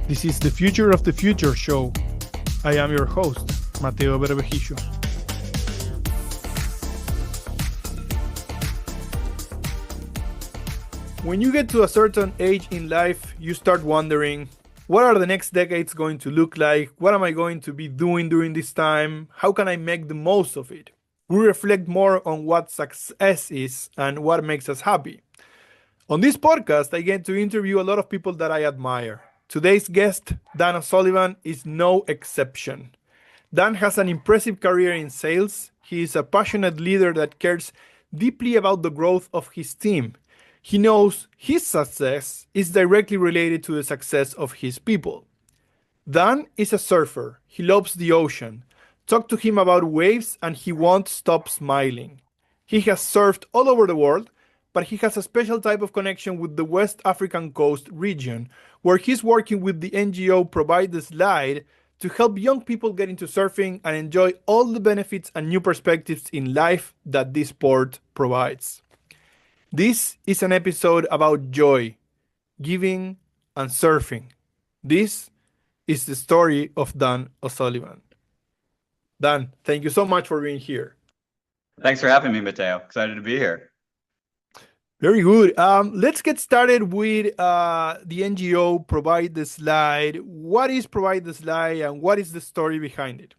This is the Future of the Future show. I am your host, Mateo Berbejicio. When you get to a certain age in life, you start wondering, what are the next decades going to look like? What am I going to be doing during this time? How can I make the most of it? We reflect more on what success is and what makes us happy. On this podcast, I get to interview a lot of people that I admire. Today's guest, Dan O'Sullivan, is no exception. Dan has an impressive career in sales. He is a passionate leader that cares deeply about the growth of his team. He knows his success is directly related to the success of his people. Dan is a surfer. He loves the ocean. Talk to him about waves and he won't stop smiling. He has surfed all over the world, but he has a special type of connection with the West African coast region, where he's working with the NGO Provide the Slide to help young people get into surfing and enjoy all the benefits and new perspectives in life that this sport provides. This is an episode about joy, giving, and surfing. This is the story of Dan O'Sullivan. Dan, thank you so much for being here. Thanks for having me, Mateo. Excited to be here. Very good. Let's get started with the NGO Provide the Slide. What is Provide the Slide and what is the story behind it?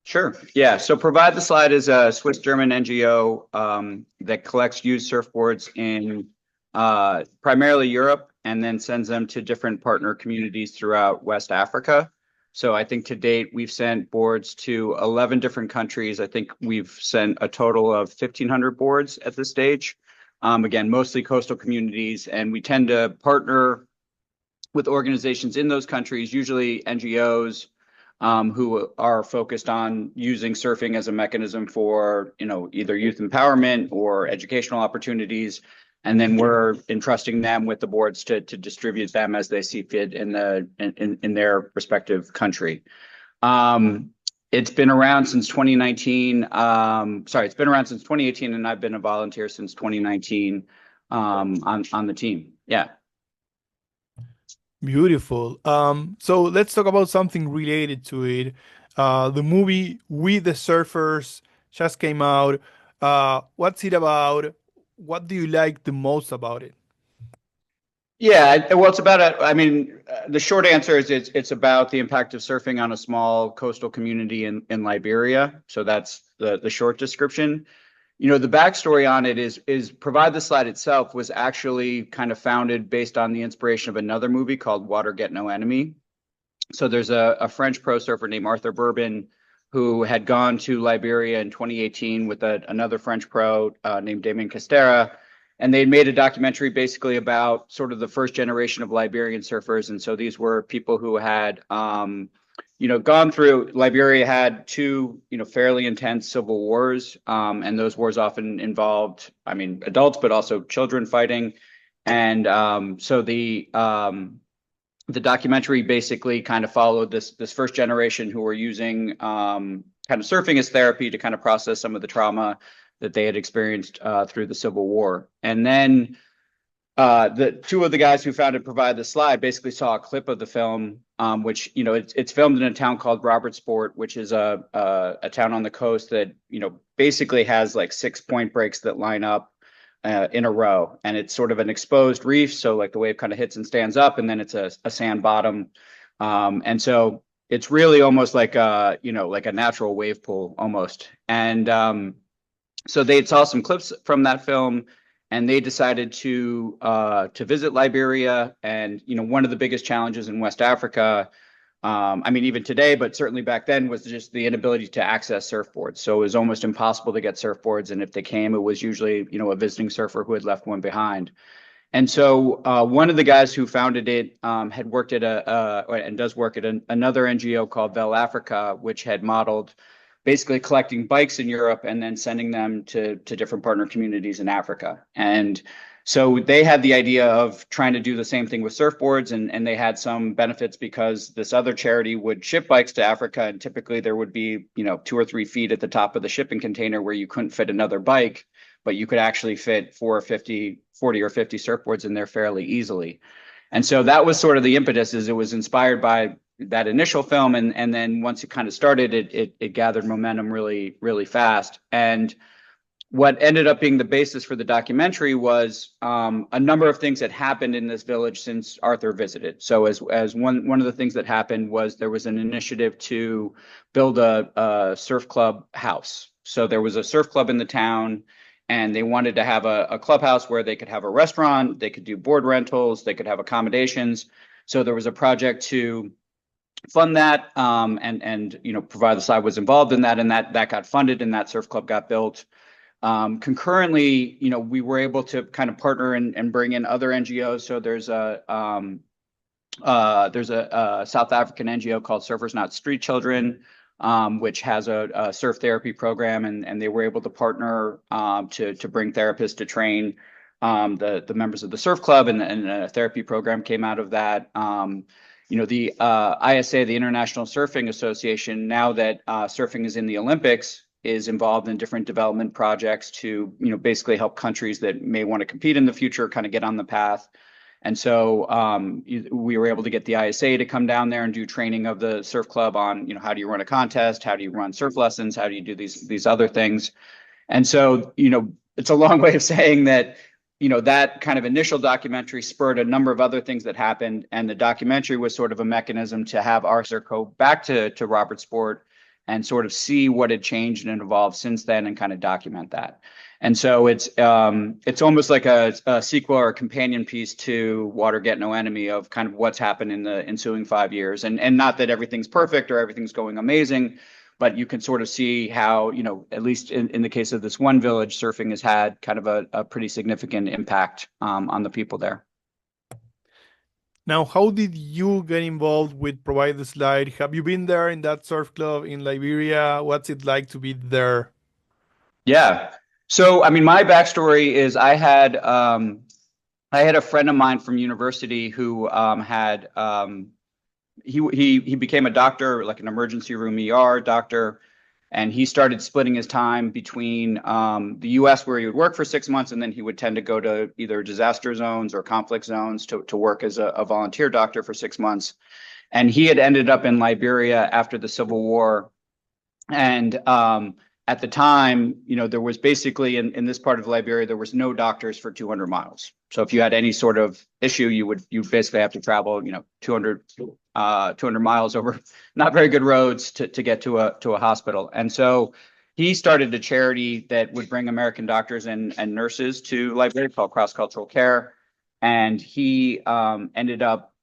Sure. Yeah. So Provide the Slide is a Swiss-German NGO that collects used surfboards in primarily Europe and then sends them to different partner communities throughout West Africa. So I think to date, we've sent boards to 11 different countries. I think we've sent a total of 1,500 boards at this stage. Again, mostly coastal communities, and we tend to partner with organizations in those countries, usually NGOs, who are focused on using surfing as a mechanism for, either youth empowerment or educational opportunities. And then we're entrusting them with the boards to distribute them as they see fit in their respective country. It's been around since 2019. It's been around since 2018, and I've been a volunteer since 2019 on the team. Yeah. Beautiful. So let's talk about something related to it. The movie We the Surfers just came out. What's it about? What do you like the most about it? Yeah, well, it's about the short answer is it's about the impact of surfing on a small coastal community in Liberia. So that's the short description. The backstory on it is Provide the Slide itself was actually kind of founded based on the inspiration of another movie called Water Get No Enemy. So there's a French pro surfer named Arthur Bourbon who had gone to Liberia in 2018 with another French pro named Damien Castera. And they made a documentary basically about sort of the first generation of Liberian surfers. And so these were people who had, gone through, Liberia had two, fairly intense civil wars. And those wars often involved, adults, but also children fighting. And so the documentary basically kind of followed this first generation who were using kind of surfing as therapy to kind of process some of the trauma that they had experienced through the Civil War. And then the two of the guys who founded Provide the Slide basically saw a clip of the film, which, it's filmed in a town called Robertsport, which is a town on the coast that, basically has like 6 point breaks that line up in a row. And it's sort of an exposed reef. So like the wave kind of hits and stands up, and then it's a sand bottom. And so it's really almost like a natural wave pool almost. And so they saw some clips from that film, and they decided to visit Liberia. And one of the biggest challenges in West Africa, even today, but certainly back then, was just the inability to access surfboards. So it was almost impossible to get surfboards, and if they came, it was usually a visiting surfer who had left one behind. And so one of the guys who founded it had worked at and does work at another NGO called Bell Africa, which had modeled basically collecting bikes in Europe and then sending them to different partner communities in Africa. And so they had the idea of trying to do the same thing with surfboards, and they had some benefits because this other charity would ship bikes to Africa, and typically there would be 2 or 3 feet at the top of the shipping container where you couldn't fit another bike, but you could actually fit 40 or 50 surfboards in there fairly easily. And so that was sort of the impetus, is it was inspired by that initial film. And then once it kind of started, it gathered momentum really, really fast. And what ended up being the basis for the documentary was a number of things that happened in this village since Arthur visited. So as one of the things that happened was there was an initiative to build a surf club house. So there was a surf club in the town, and they wanted to have a clubhouse where they could have a restaurant, they could do board rentals, they could have accommodations. So there was a project to fund that, and Provide the Slide was involved in that, and that got funded, and that surf club got built. Concurrently, we were able to kind of partner and bring in other NGOs. So there's a South African NGO called Surfers Not Street Children, which has a surf therapy program, and they were able to partner to bring therapists to train the members of the surf club, and a therapy program came out of that. The ISA, the International Surfing Association, now that surfing is in the Olympics, is involved in different development projects to, basically help countries that may want to compete in the future kind of get on the path. And so we were able to get the ISA to come down there and do training of the surf club on, how do you run a contest? How do you run surf lessons? How do you do these other things? And so, it's a long way of saying that, that kind of initial documentary spurred a number of other things that happened. And the documentary was sort of a mechanism to have Arthur go back to Robert Sport and sort of see what had changed and evolved since then, and kind of document that. And so it's almost like a sequel or a companion piece to Water Get No Enemy, of kind of what's happened in the ensuing 5 years. And not that everything's perfect or everything's going amazing, but you can sort of see how, at least in the case of this one village, surfing has had kind of a pretty significant impact on the people there. Now, how did you get involved with Provide the Slide? Have you been there in that surf club in Liberia? What's it like to be there? Yeah. So, I mean, my backstory is I had a friend of mine from university who he became a doctor, like an emergency room ER doctor. And he started splitting his time between the US, where he would work for 6 months, and then he would tend to go to either disaster zones or conflict zones to work as a volunteer doctor for 6 months. And he had ended up in Liberia after the Civil War. And at the time, there was basically in this part of Liberia, there was no doctors for 200 miles. So if you had any sort of issue, you basically have to travel, 200 miles over not very good roads to get to a hospital. And so he started a charity that would bring American doctors and nurses to Liberia called Cross Cultural Care. And he ended up,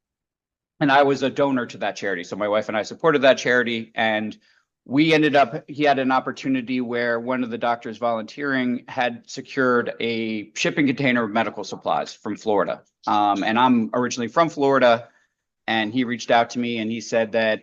and I was a donor to that charity. So my wife and I supported that charity, and he had an opportunity where one of the doctors volunteering had secured a shipping container of medical supplies from Florida. And I'm originally from Florida, and he reached out to me and he said that,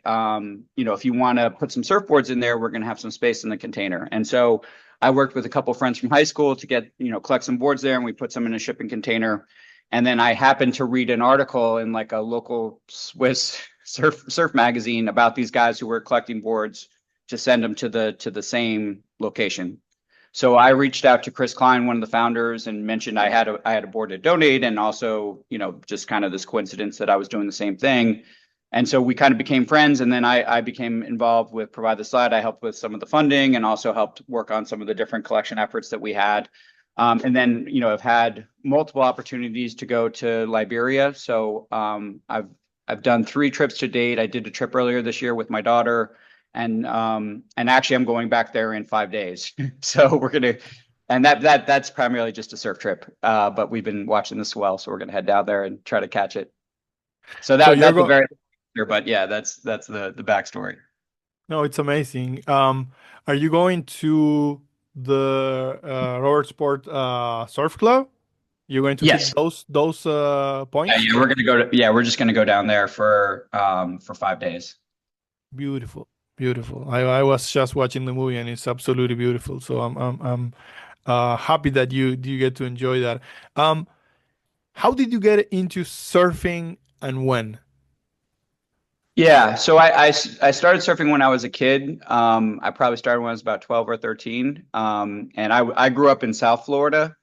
if you want to put some surfboards in there, we're going to have some space in the container. And so I worked with a couple of friends from high school to get, collect some boards there, and we put some in a shipping container. And then I happened to read an article in like a local Swiss surf magazine about these guys who were collecting boards to send them to the same location. So I reached out to Chris Klein, one of the founders, and mentioned I had a board to donate, and also, just kind of this coincidence that I was doing the same thing. And so we kind of became friends, and then I became involved with Provide the Slide. I helped with some of the funding and also helped work on some of the different collection efforts that we had. And then, I've had multiple opportunities to go to Liberia. So I've done 3 trips to date. I did a trip earlier this year with my daughter. And actually I'm going back there in 5 days. So that's primarily just a surf trip. But we've been watching the swell, so we're going to head down there and try to catch it. So that's a very, but yeah, that's the backstory. No, it's amazing. Are you going to the Robert Sport Surf Club? You're going to hit those points? Yeah, we're just gonna go down there for 5 days. Beautiful. Beautiful. I was just watching the movie and it's absolutely beautiful. So I'm happy that you get to enjoy that. How did you get into surfing and when? Yeah, so I started surfing when I was a kid. I probably started when I was about 12 or 13. And I grew up in South Florida,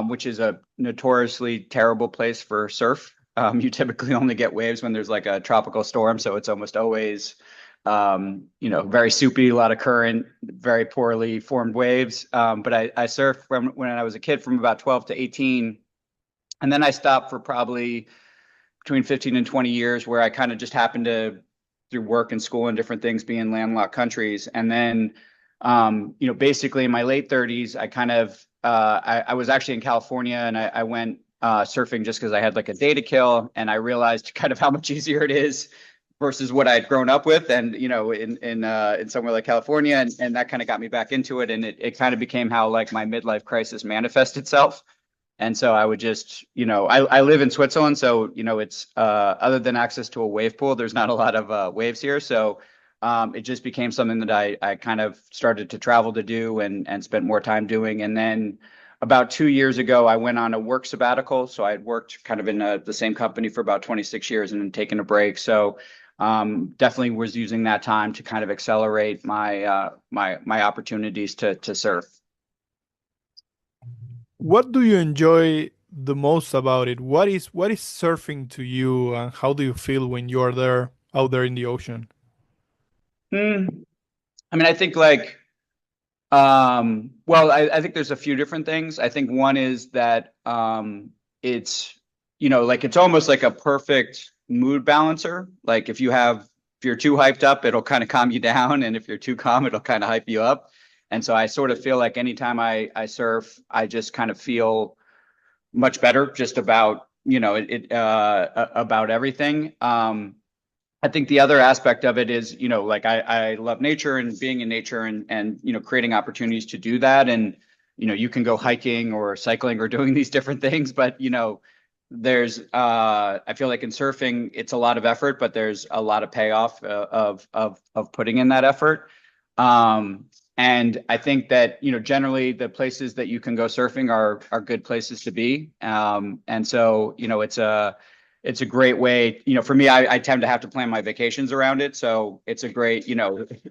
which is a notoriously terrible place for surf. You typically only get waves when there's like a tropical storm, so it's almost always very soupy, a lot of current, very poorly formed waves. But I surfed from when I was a kid from about 12 to 18. And then I stopped for probably between 15 and 20 years where I kind of just happened to, through work and school and different things, be in landlocked countries. And then, basically in my late 30s, I kind of, I was actually in California and I went surfing just because I had like a day to kill. And I realized kind of how much easier it is versus what I had grown up with, and in somewhere like California, and that kind of got me back into it, and it kind of became how like my midlife crisis manifests itself. And so I would just, I live in Switzerland, so it's other than access to a wave pool, there's not a lot of waves here, so it just became something that I kind of started to travel to do and spent more time doing. And then about 2 years ago, I went on a work sabbatical. So I had worked kind of in the same company for about 26 years and then taken a break. So definitely was using that time to kind of accelerate my my opportunities to surf. What do you enjoy the most about it? What is surfing to you, and how do you feel when you are there out there in the ocean? Hmm. I mean, I think like, well, I think there's a few different things. I think one is that it's, like it's almost like a perfect mood balancer. Like if you're too hyped up, it'll kind of calm you down. And if you're too calm, it'll kind of hype you up. And so I sort of feel like anytime I surf, I just kind of feel much better just about, about everything. I think the other aspect of it is, like I love nature and being in nature and creating opportunities to do that. And, you can go hiking or cycling or doing these different things, but, there's I feel like in surfing, it's a lot of effort, but there's a lot of payoff of putting in that effort. And I think that, generally the places that you can go surfing are good places to be. And so, it's a great way, for me, I tend to have to plan my vacations around it. So it's a great,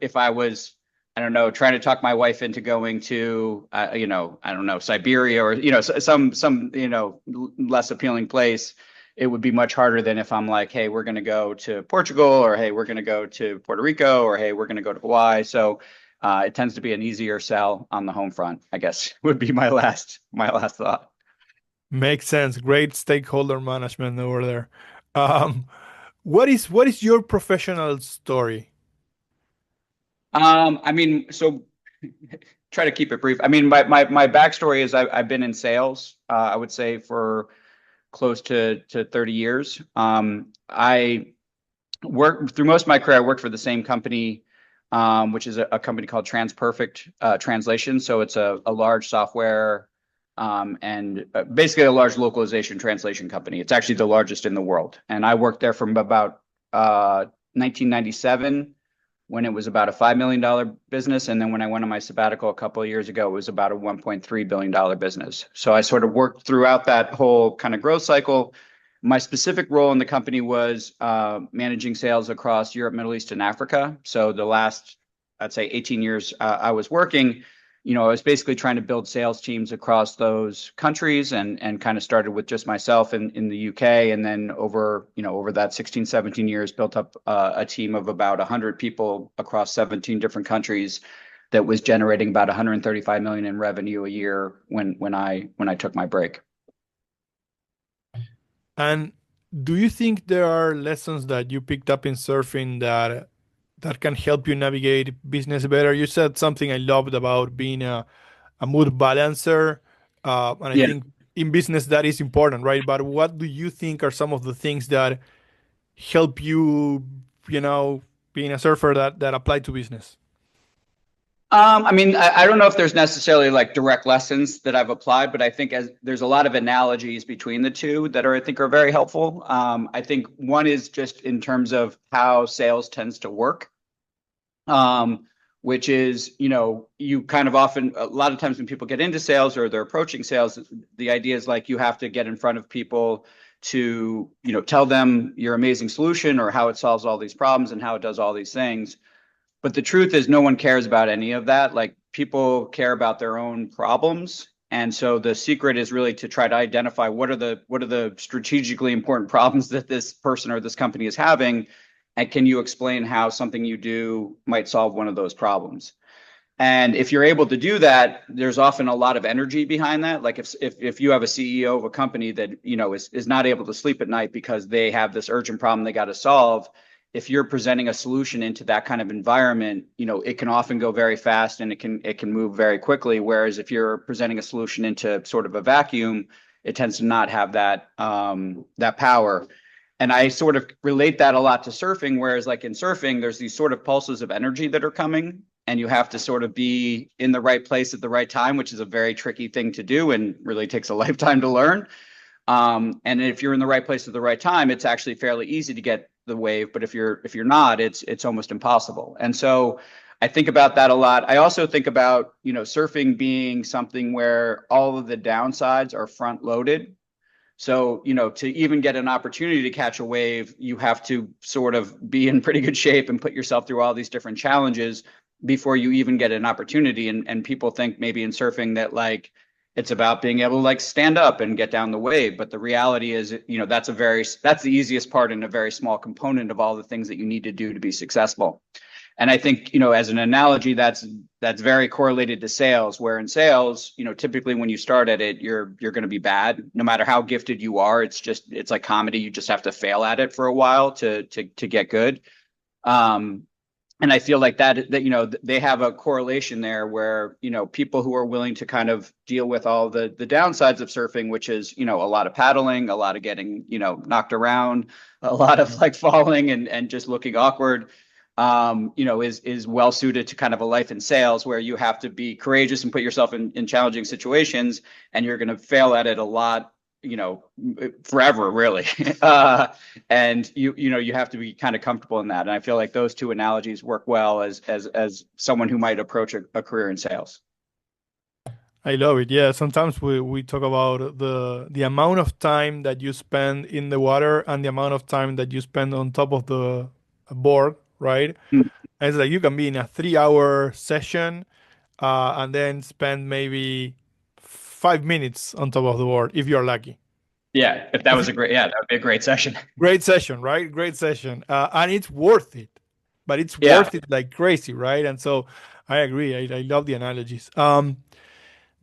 if I was, I don't know, trying to talk my wife into going to, I don't know, Siberia or, some, less appealing place, it would be much harder than if I'm like, hey, we're going to go to Portugal, or hey, we're going to go to Puerto Rico, or hey, we're going to go to Hawaii. So it tends to be an easier sell on the home front, I guess, would be my last thought. Makes sense. Great stakeholder management over there. Um, what is your professional story? I mean, so try to keep it brief. I mean, my backstory is I've been in sales, I would say for close to 30 years. I worked through most of my career, I worked for the same company, which is a company called TransPerfect Translation. So it's a large software and basically a large localization translation company. It's actually the largest in the world. And I worked there from about 1997 when it was about a $5 million business. And then when I went on my sabbatical a couple of years ago, it was about a $1.3 billion business. So I sort of worked throughout that whole kind of growth cycle. My specific role in the company was managing sales across Europe, Middle East, and Africa. So the last, I'd say 18 years I was working, I was basically trying to build sales teams across those countries and kind of started with just myself in the UK. And then over that 16, 17 years, built up a team of about 100 people across 17 different countries that was generating about 135 million in revenue a year when I took my break. And do you think there are lessons that you picked up in surfing that can help you navigate business better? You said something I loved about being a mood balancer, and I Yeah. think in business that is important, right? But what do you think are some of the things that help you, being a surfer that apply to business? I mean, I don't know if there's necessarily like direct lessons that I've applied, but I think as there's a lot of analogies between the two that I think are very helpful. I think one is just in terms of how sales tends to work, which is, you kind of often, a lot of times when people get into sales or they're approaching sales, the idea is like you have to get in front of people to, tell them your amazing solution or how it solves all these problems and how it does all these things. But the truth is no one cares about any of that. Like people care about their own problems. And so the secret is really to try to identify what are the strategically important problems that this person or this company is having, and can you explain how something you do might solve one of those problems? And if you're able to do that, there's often a lot of energy behind that. Like if you have a CEO of a company that, you know, is not able to sleep at night because they have this urgent problem they got to solve, if you're presenting a solution into that kind of environment, you know, it can often go very fast and it can move very quickly. Whereas if you're presenting a solution into sort of a vacuum, it tends to not have that that power. And I sort of relate that a lot to surfing, whereas like in surfing, there's these sort of pulses of energy that are coming, and you have to sort of be in the right place at the right time, which is a very tricky thing to do and really takes a lifetime to learn. And if you're in the right place at the right time, it's actually fairly easy to get the wave. But if you're not, it's almost impossible. And so I think about that a lot. I also think about, you know, surfing being something where all of the downsides are front loaded. So, you know, to even get an opportunity to catch a wave, you have to sort of be in pretty good shape and put yourself through all these different challenges before you even get an opportunity. And people think maybe in surfing that like it's about being able to like stand up and get down the wave. But the reality is, you know, that's the easiest part and a very small component of all the things that you need to do to be successful. And I think, you know, as an analogy, that's very correlated to sales, where in sales, you know, typically when you start at it, you're going to be bad, no matter how gifted you are. It's like comedy. You just have to fail at it for a while to get good. And I feel like that, you know, they have a correlation there where, you know, people who are willing to kind of deal with all the downsides of surfing, which is, you know, a lot of paddling, a lot of getting, you know, knocked around, a lot of like falling and just looking awkward, you know, is well suited to kind of a life in sales where you have to be courageous and put yourself in challenging situations, and you're going to fail at it a lot, you know, forever, really. And you know, you have to be kind of comfortable in that. And I feel like those two analogies work well as someone who might approach a career in sales. I love it. Yeah, sometimes we talk about the amount of time that you spend in the water and the amount of time that you spend on top of the board, right? Mm. And it's like you can be in a 3 hour session and then spend maybe 5 minutes on top of the board if you're lucky. Yeah, if that was a great, yeah, that would be a great session. Great session, right? Great session. And it's worth it, but it's Yeah. worth it like crazy, right? And so I agree. I love the analogies.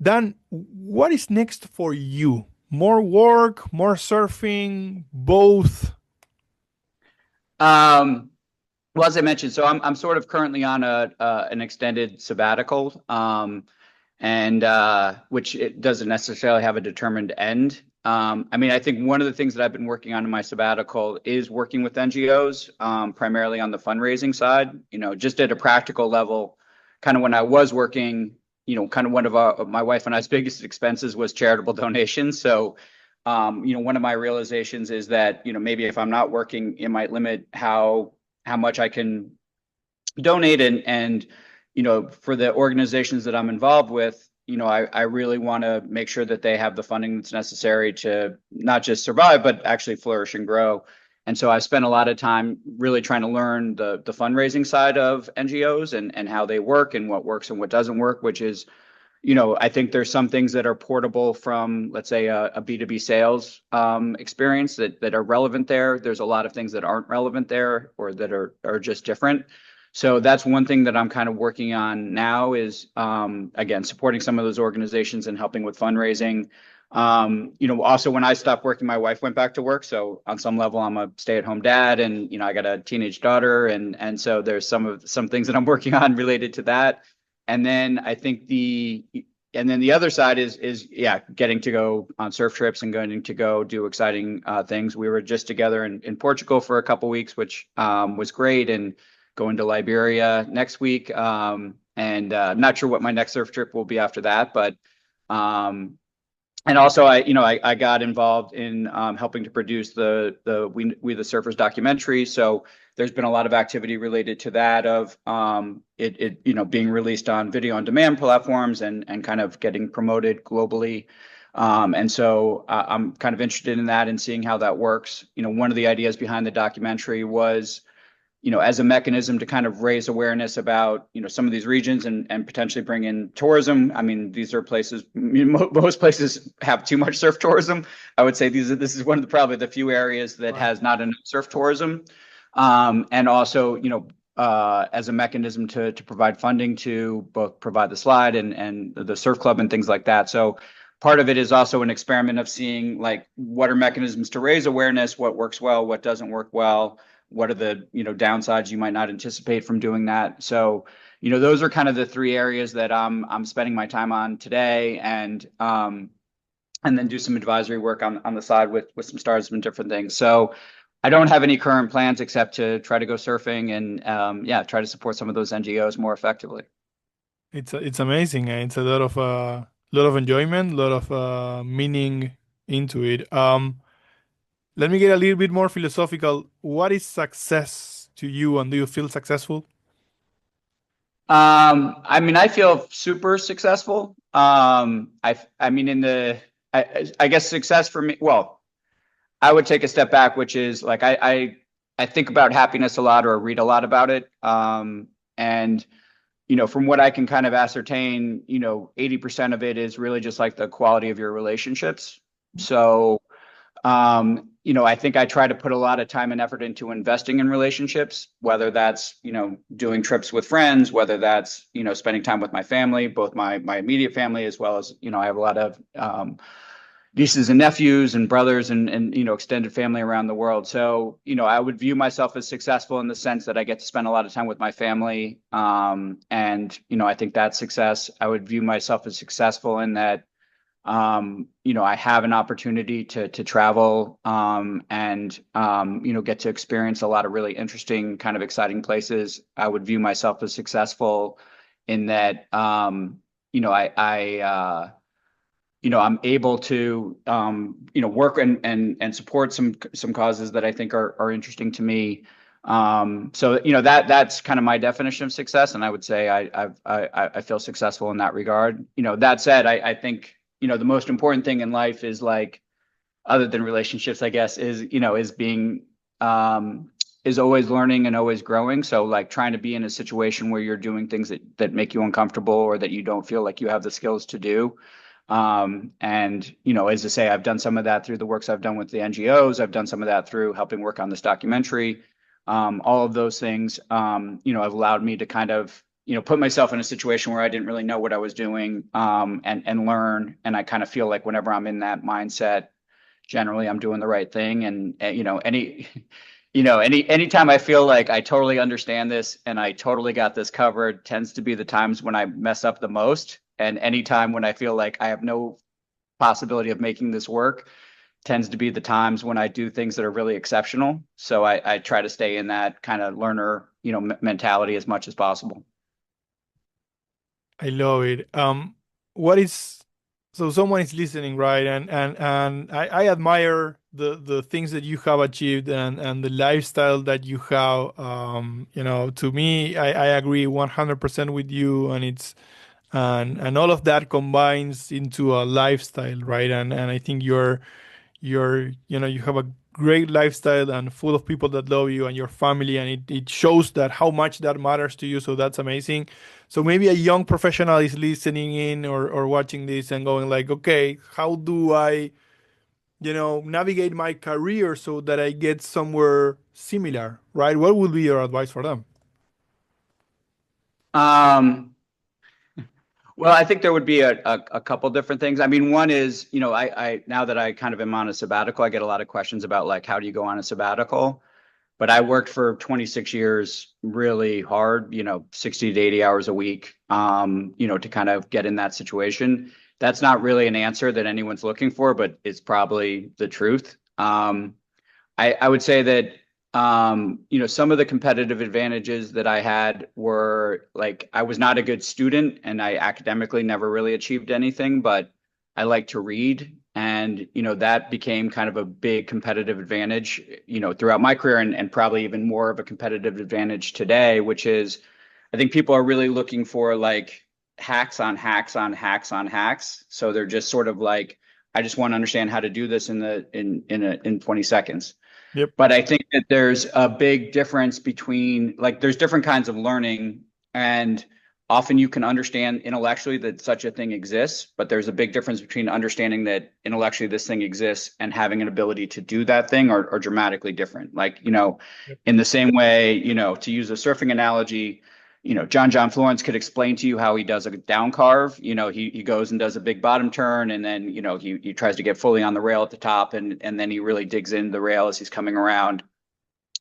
Dan, what is next for you? More work, more surfing, both? Well, as I mentioned, so I'm sort of currently on an extended sabbatical, and which it doesn't necessarily have a determined end. I mean, I think one of the things that I've been working on in my sabbatical is working with NGOs, primarily on the fundraising side. You know, just at a practical level, kind of when I was working, you know, kind of one of my wife and I's biggest expenses was charitable donations. So, you know, one of my realizations is that, you know, maybe if I'm not working, it might limit how much I can donate. And you know, for the organizations that I'm involved with, you know, I really want to make sure that they have the funding that's necessary to not just survive, but actually flourish and grow. And so I spent a lot of time really trying to learn the fundraising side of NGOs and how they work and what works and what doesn't work, which is, you know, I think there's some things that are portable from, let's say, a B2B sales experience that are relevant there. There's a lot of things that aren't relevant there or that are just different. So that's one thing that I'm kind of working on now is, again, supporting some of those organizations and helping with fundraising. You know, also when I stopped working, my wife went back to work. So on some level, I'm a stay-at-home dad, and you know, I got a teenage daughter, and so there's some things that I'm working on related to that. And then I think the other side is yeah, getting to go on surf trips and going to go do exciting things. We were just together in Portugal for a couple weeks, which was great, and going to Liberia next week. And not sure what my next surf trip will be after that, but and also I got involved in helping to produce the We the Surfers documentary. So there's been a lot of activity related to that of it you know, being released on video on demand platforms and kind of getting promoted globally. And so I'm kind of interested in that and seeing how that works. You know, one of the ideas behind the documentary was as a mechanism to kind of raise awareness about, some of these regions and potentially bring in tourism. I mean, these are places, most places have too much surf tourism. I would say this is one of probably the few areas that has not enough surf tourism. And also, as a mechanism to provide funding to both provide the slide and the surf club and things like that. So part of it is also an experiment of seeing like what are mechanisms to raise awareness, what works well, what doesn't work well, what are the downsides you might not anticipate from doing that. So those are kind of the three areas that I'm spending my time on today, and then do some advisory work on the side with some startups and different things. So I don't have any current plans except to try to go surfing and try to support some of those NGOs more effectively. It's amazing. It's a lot of enjoyment, a lot of meaning into it. Let me get a little bit more philosophical. What is success to you, and do you feel successful? I mean, I feel super successful. I mean, I guess success for me, well, I would take a step back, which is like, I think about happiness a lot, or read a lot about it. And, from what I can kind of ascertain, 80% of it is really just like the quality of your relationships. So, I think I try to put a lot of time and effort into investing in relationships, whether that's, doing trips with friends, whether that's, spending time with my family, both my immediate family, as well as, I have a lot of nieces and nephews and brothers and extended family around the world. So, I would view myself as successful in the sense that I get to spend a lot of time with my family. And, I think that's success. I would view myself as successful in that I have an opportunity to travel and get to experience a lot of really interesting, kind of exciting places. I would view myself as successful in that I'm able to work and support some causes that I think are interesting to me. So that's kind of my definition of success, and I would say I feel successful in that regard. That said, I think the most important thing in life is, like, other than relationships, I guess, is being is always learning and always growing. So, like, trying to be in a situation where you're doing things that make you uncomfortable, or that you don't feel like you have the skills to do. And as I say, I've done some of that through the works I've done with the NGOs. I've done some of that through helping work on this documentary. All of those things, have allowed me to kind of, put myself in a situation where I didn't really know what I was doing, and learn. And I kind of feel like whenever I'm in that mindset, generally I'm doing the right thing. And anytime I feel like I totally understand this and I totally got this covered, tends to be the times when I mess up the most. And anytime when I feel like I have no possibility of making this work, tends to be the times when I do things that are really exceptional. So I try to stay in that kind of learner, mentality as much as possible. I love it. What is so someone is listening, right? And I admire the things that you have achieved, and the lifestyle that you have. To me, I agree 100% with you, and it's and all of that combines into a lifestyle, right? And I think you have a great lifestyle and full of people that love you and your family, and it shows that how much that matters to you. So that's amazing. So maybe a young professional is listening in, or watching this and going like, okay, how do I, navigate my career so that I get somewhere similar, right? What would be your advice for them? Um, well, I think there would be a couple different things. I mean, one is, I now that I kind of am on a sabbatical, I get a lot of questions about, like, how do you go on a sabbatical? But I worked for 26 years really hard, 60 to 80 hours a week, to kind of get in that situation. That's not really an answer that anyone's looking for, but it's probably the truth. I would say that, some of the competitive advantages that I had were, like, I was not a good student and I academically never really achieved anything, but I like to read. And, that became kind of a big competitive advantage, throughout my career, and probably even more of a competitive advantage today, which is, I think people are really looking for, like, hacks on hacks on hacks on hacks. So they're just sort of like, I just want to understand how to do this in 20 seconds. Yep. But I think that there's a big difference between, like, there's different kinds of learning, and often you can understand intellectually that such a thing exists, but there's a big difference between understanding that intellectually this thing exists and having an ability to do that thing are dramatically different. Like, Yep. in the same way, to use a surfing analogy, John Florence could explain to you how he does a down carve. He goes and does a big bottom turn, and then he tries to get fully on the rail at the top, and then he really digs into the rail as he's coming around.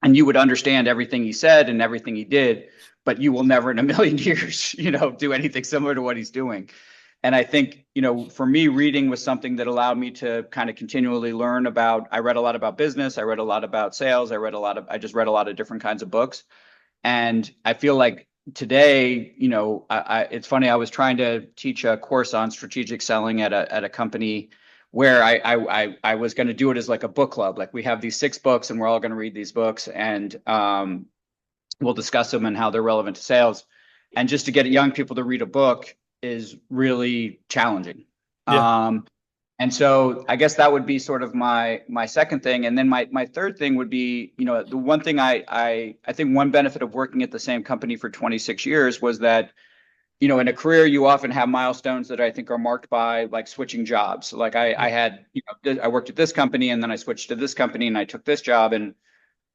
And you would understand everything he said and everything he did, but you will never in a million years, do anything similar to what he's doing. And I think, for me, reading was something that allowed me to kind of continually learn about. I read a lot about business. I read a lot about sales. I just read a lot of different kinds of books. And I feel like today, it's funny. I was trying to teach a course on strategic selling at a company where I was going to do it as like a book club. Like, we have these 6 books and we're all going to read these books, and we'll discuss them and how they're relevant to sales. And just to get young people to read a book is really challenging. Yeah. And so I guess that would be sort of my second thing. And then my third thing would be, the one thing I think one benefit of working at the same company for 26 years was that, in a career, you often have milestones that I think are marked by, like, switching jobs. Like, I had, I worked at this company, and then I switched to this company, and I took this job. And,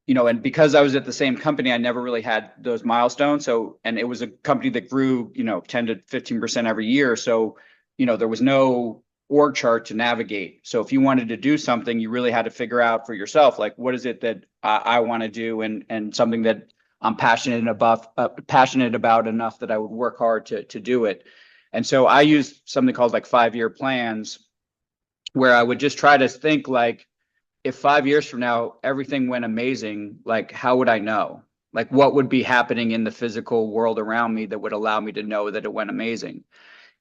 and because I was at the same company, I never really had those milestones. So, and it was a company that grew, 10 to 15% every year. So, there was no org chart to navigate. So if you wanted to do something, you really had to figure out for yourself, like, what is it that I want to do, and something that I'm passionate about enough that I would work hard to do it. And so I used something called, like, 5-year plans, where I would just try to think, like, if 5 years from now everything went amazing, like, how would I know? Like, what would be happening in the physical world around me that would allow me to know that it went amazing?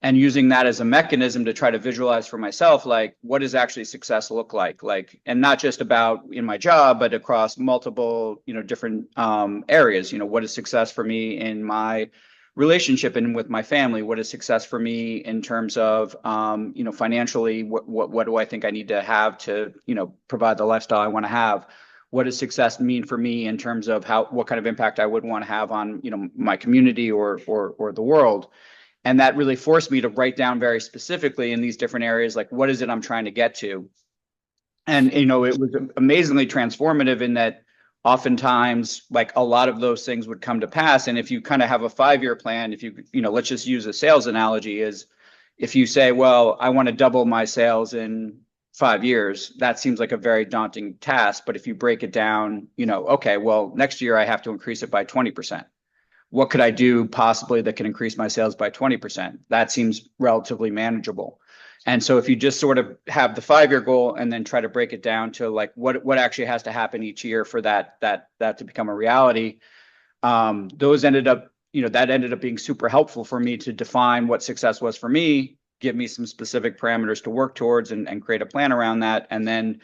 And using that as a mechanism to try to visualize for myself, like, what does actually success look like? Like, and not just about in my job, but across multiple, different areas. What is success for me in my relationship and with my family? What is success for me in terms of, financially? What do I think I need to have to, provide the lifestyle I want to have? What does success mean for me in terms of what kind of impact I would want to have on, my community or the world? And that really forced me to write down very specifically in these different areas, like, what is it I'm trying to get to? And, it was amazingly transformative in that oftentimes, like, a lot of those things would come to pass. And if you kind of have a 5-year plan, if you, let's just use a sales analogy, is if you say, well, I want to double my sales in 5 years, that seems like a very daunting task. But if you break it down, okay, well, next year I have to increase it by 20%. What could I do possibly that can increase my sales by 20%? That seems relatively manageable. And so if you just sort of have the 5-year goal and then try to break it down to, like, what actually has to happen each year for that to become a reality, that ended up being super helpful for me to define what success was for me, give me some specific parameters to work towards, and create a plan around that. And then,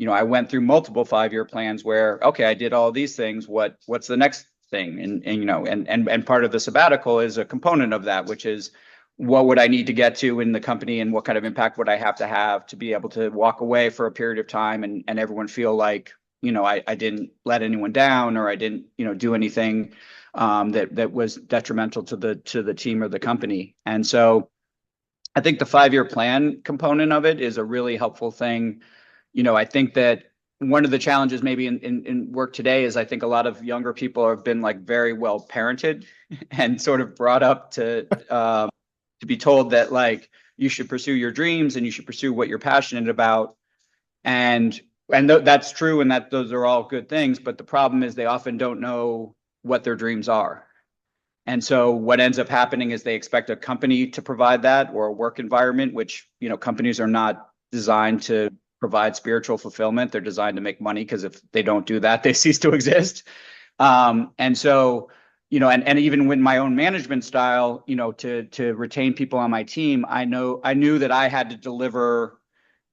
I went through multiple 5-year plans where, okay, I did all these things. What's the next thing? And part of the sabbatical is a component of that, which is, what would I need to get to in the company, and what kind of impact would I have to be able to walk away for a period of time and everyone feel like, I didn't let anyone down, or I didn't, do anything that was detrimental to the team or the company. And so I think the 5-year plan component of it is a really helpful thing. I think that one of the challenges maybe in work today is, I think a lot of younger people have been, like, very well parented and sort of brought up to be told that, like, you should pursue your dreams and you should pursue what you're passionate about. And that's true, and that those are all good things. But the problem is, they often don't know what their dreams are. And so what ends up happening is they expect a company to provide that, or a work environment, which, companies are not designed to provide spiritual fulfillment. They're designed to make money, because if they don't do that, they cease to exist. And so, and even with my own management style, to retain people on my team, I knew that I had to deliver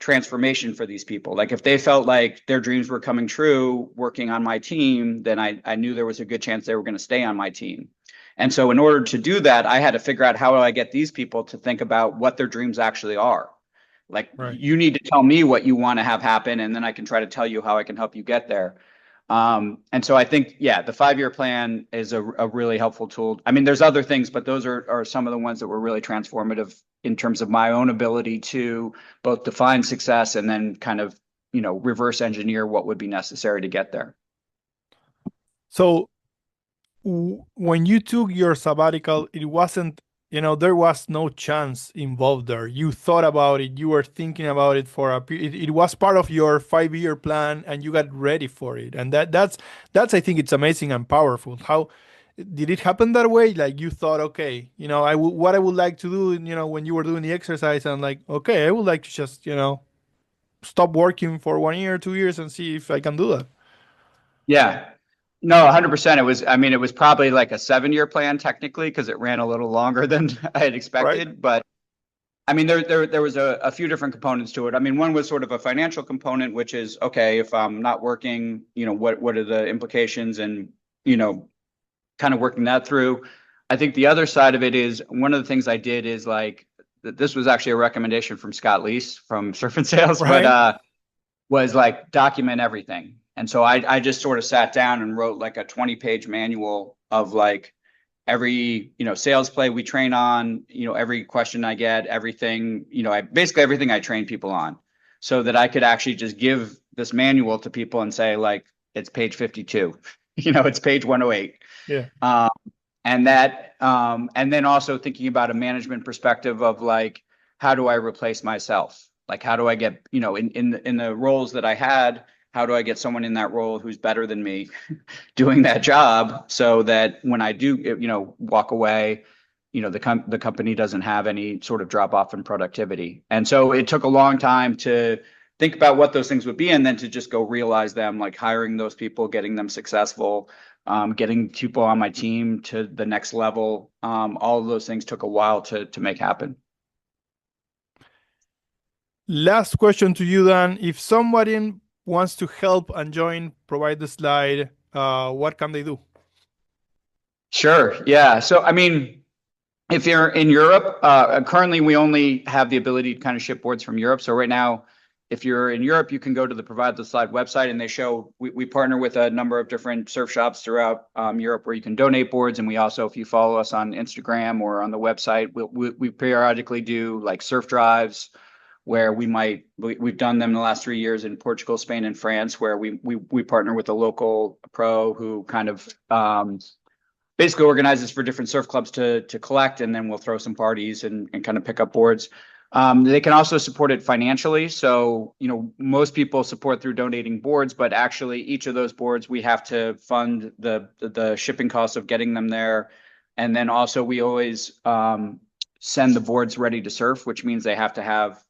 transformation for these people. Like, if they felt like their dreams were coming true working on my team, then I knew there was a good chance they were going to stay on my team. And so in order to do that, I had to figure out, how do I get these people to think about what their dreams actually are? Like Right. you need to tell me what you want to have happen, and then I can try to tell you how I can help you get there. And so I think, yeah, the 5-year plan is a really helpful tool. I mean, there's other things, but those are some of the ones that were really transformative in terms of my own ability to both define success and then kind of, reverse engineer what would be necessary to get there. So when you took your sabbatical, it wasn't, there was no chance involved there. You thought about it, you were thinking about it for it was part of your 5-year plan and you got ready for it. And that's I think it's amazing and powerful. How did it happen that way? Like you thought, okay, what I would like to do, when you were doing the exercise and like, okay, I would like to just, stop working for 1 year, 2 years and see if I can do that. Yeah. No, 100%. I mean, it was probably like a 7-year plan technically because it ran a little longer than I had Right. expected. But I mean, there was a few different components to it. I mean, one was sort of a financial component, which is, okay, if I'm not working, what are the implications and, kind of working that through. I think the other side of it is one of the things I did is like, this was actually a recommendation from Scott Leese from Surf and Sales, but Right. was like document everything. And so I just sort of sat down and wrote like a 20-page manual of like every, sales play we train on, every question I get, everything, basically everything I train people on so that I could actually just give this manual to people and say like, it's page 52, it's page 108. Yeah. And then also thinking about a management perspective of like, how do I replace myself? Like, how do I get, in the roles that I had, how do I get someone in that role who's better than me doing that job so that when I do, walk away, the company doesn't have any sort of drop off in productivity. And so it took a long time to think about what those things would be and then to just go realize them, like hiring those people, getting them successful, getting people on my team to the next level. All of those things took a while to make happen. Last question to you, Dan. If somebody wants to help and join, provide the slide, what can they do? Sure. Yeah. So, I mean, if you're in Europe, currently we only have the ability to kind of ship boards from Europe. So right now, if you're in Europe, you can go to the Provide the Slide website and we partner with a number of different surf shops throughout Europe where you can donate boards. And we also, if you follow us on Instagram or on the website, we periodically do like surf drives where we've done them in the last 3 years in Portugal, Spain, and France, where we partner with a local pro who kind of basically organizes for different surf clubs to collect, and then we'll throw some parties and kind of pick up boards. They can also support it financially. So, most people support through donating boards, but actually each of those boards, we have to fund the shipping costs of getting them there. And then also we always send the boards ready to surf, which means they have to have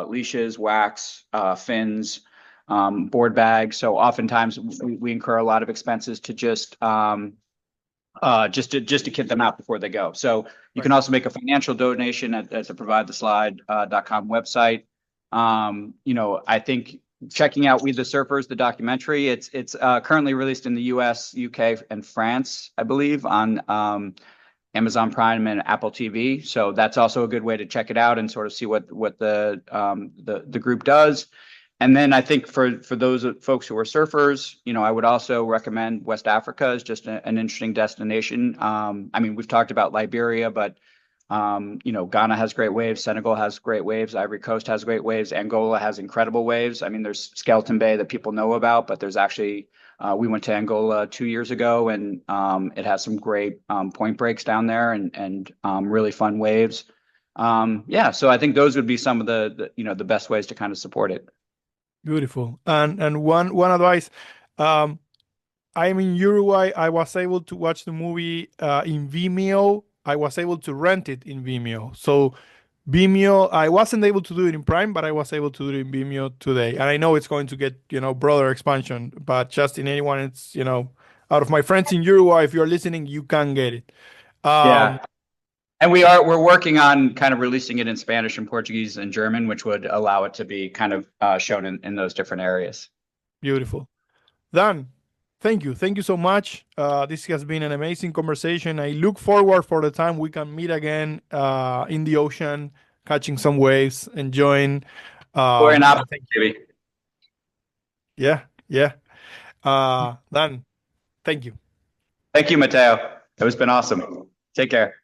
leashes, wax, fins, board bags. So oftentimes we incur a lot of expenses to just to kit them out before they go. So you can also make a financial donation at the providetheslide.com website. I think checking out We the Surfers, the documentary, it's currently released in the US, UK, and France, I believe, on Amazon Prime and Apple TV. So that's also a good way to check it out and sort of see what the group does. And then I think for those folks who are surfers, I would also recommend West Africa as just an interesting destination. I mean, we've talked about Liberia, but Ghana has great waves, Senegal has great waves, Ivory Coast has great waves, Angola has incredible waves. I mean, there's Skeleton Bay that people know about, but there's actually we went to Angola 2 years ago, and it has some great point breaks down there and really fun waves. So I think those would be some of the best ways to kind of support it. Beautiful. And one advice. I'm in Uruguay. I was able to watch the movie in Vimeo. I was able to rent it in Vimeo. So Vimeo, I wasn't able to do it in Prime, but I was able to do it in Vimeo today. And I know it's going to get, broader expansion, but just in anyone, it's, out of my friends in Uruguay, if you're listening, you can get it. Yeah. And we're working on kind of releasing it in Spanish and Portuguese and German, which would allow it to be kind of shown in those different areas. Beautiful. Dan, thank you. Thank you so much. This has been an amazing conversation. I look forward for the time we can meet again in the ocean, catching some waves, enjoying. Or an option, Thank you. maybe. Yeah, yeah. Dan, thank you. Thank you, Mateo. It has been awesome. Take care.